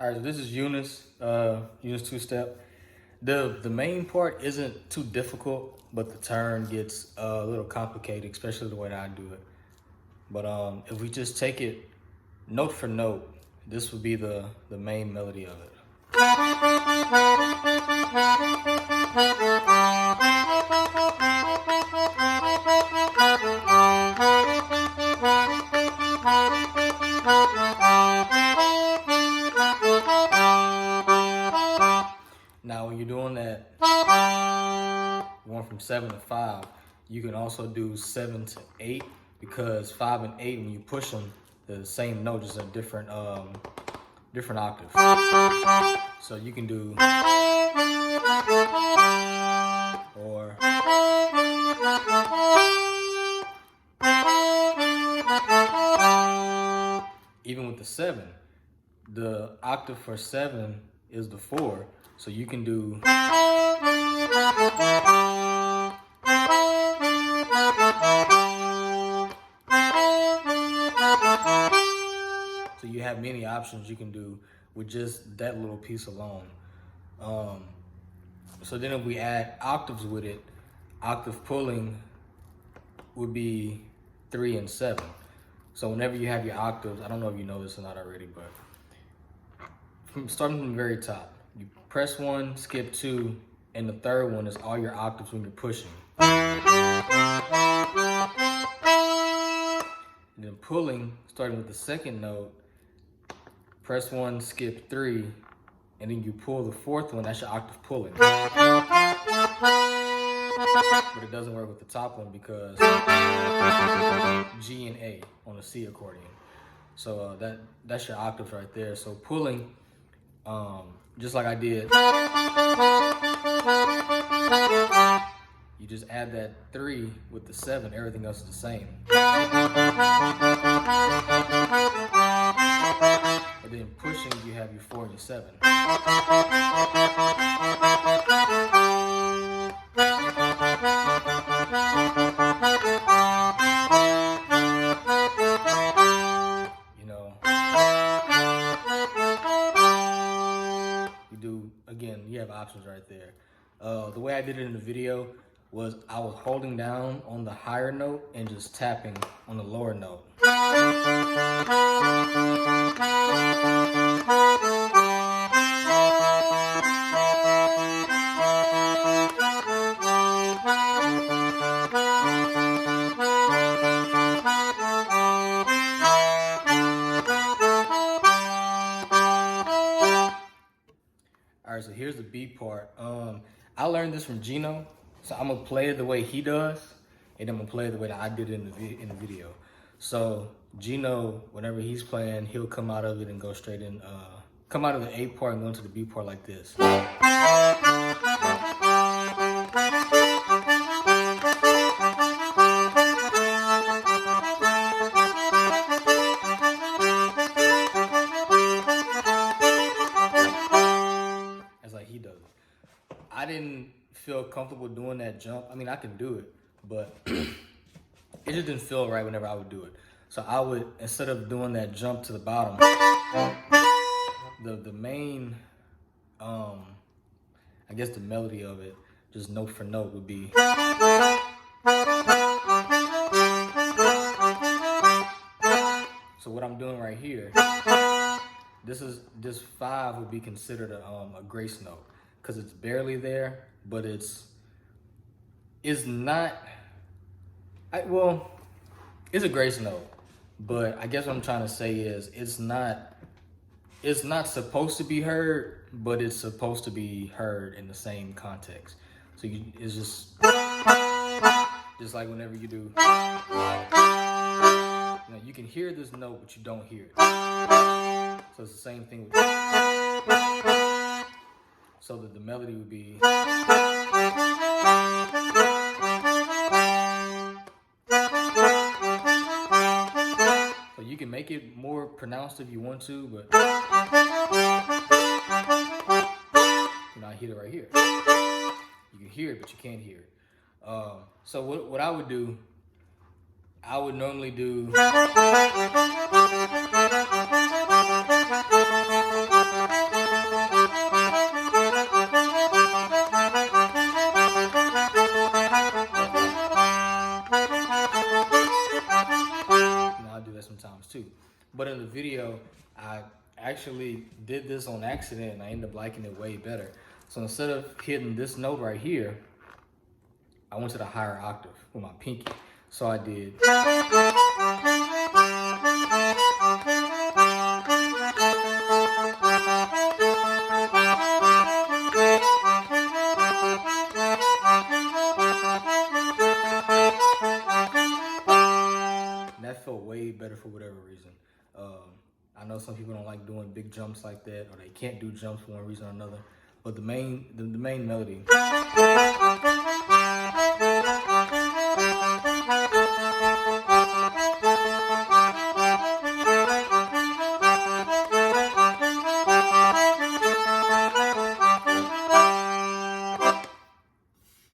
All right, so this is Eunice, Eunice two-step. The main part isn't too difficult, but the turn gets a little complicated, especially the way that I do it. But if we just take it note for note, this would be the main melody of it. Now, when you're doing that, going from 7 to 5, you can also do 7 to 8 because 5 and 8, when you push them, the same note, just a different octave. So you can do or even with the 7, the octave for 7 is the 4. So you can do so you have many options you can do with just that little piece alone. So then if we add octaves with it, octave pulling would be 3 and 7. So whenever you have your octaves, I don't know if you know this or not already, but starting from the very top, you press 1, skip 2, and the third one is all your octaves when you're pushing. And then pulling, starting with the second note, press 1, skip 3, and then you pull the fourth one, that's your octave pulling. But it doesn't work with the top one because G and A on a C accordion. So that's your octaves right there. So pulling, just like I did, you just add that 3 with the 7, everything else is the same. And then pushing, you have your 4 and your 7. You know, again, you have options right there. The way I did it in the video was I was holding down on the higher note and just tapping on the lower note. All right, so here's the beat part. I learned this from Gino, so I'm gonna play it the way he does, and I'm gonna play it the way that I did it in the video. So Gino, whenever he's playing, he'll come out of it and go straight in, come out of the A part and go into the B part like this. He does it. I didn't feel comfortable doing that jump. I mean, I can do it, but it just didn't feel right whenever I would do it. So I would, instead of doing that jump to the bottom, the main, I guess the melody of it, just note for note, would be. So what I'm doing right here, this 5 would be considered a grace note because it's barely there, but it's not. It's a grace note, but I guess what I'm trying to say is it's not supposed to be heard, but it's supposed to be heard in the same context. So it's just like whenever you do. You can hear this note, but you don't hear it. So it's the same thing with so that the melody would be. So you can make it more pronounced if you want to, but I hit it right here. You can hear it, but you can't hear it. So what I would do, I would normally do. I actually did this on accident and I ended up liking it way better. So instead of hitting this note right here, I went to the higher octave with my pinky. So I did. And that felt way better for whatever reason. I know some people don't like doing big jumps like that, or they can't do jumps for one reason or another. But the main melody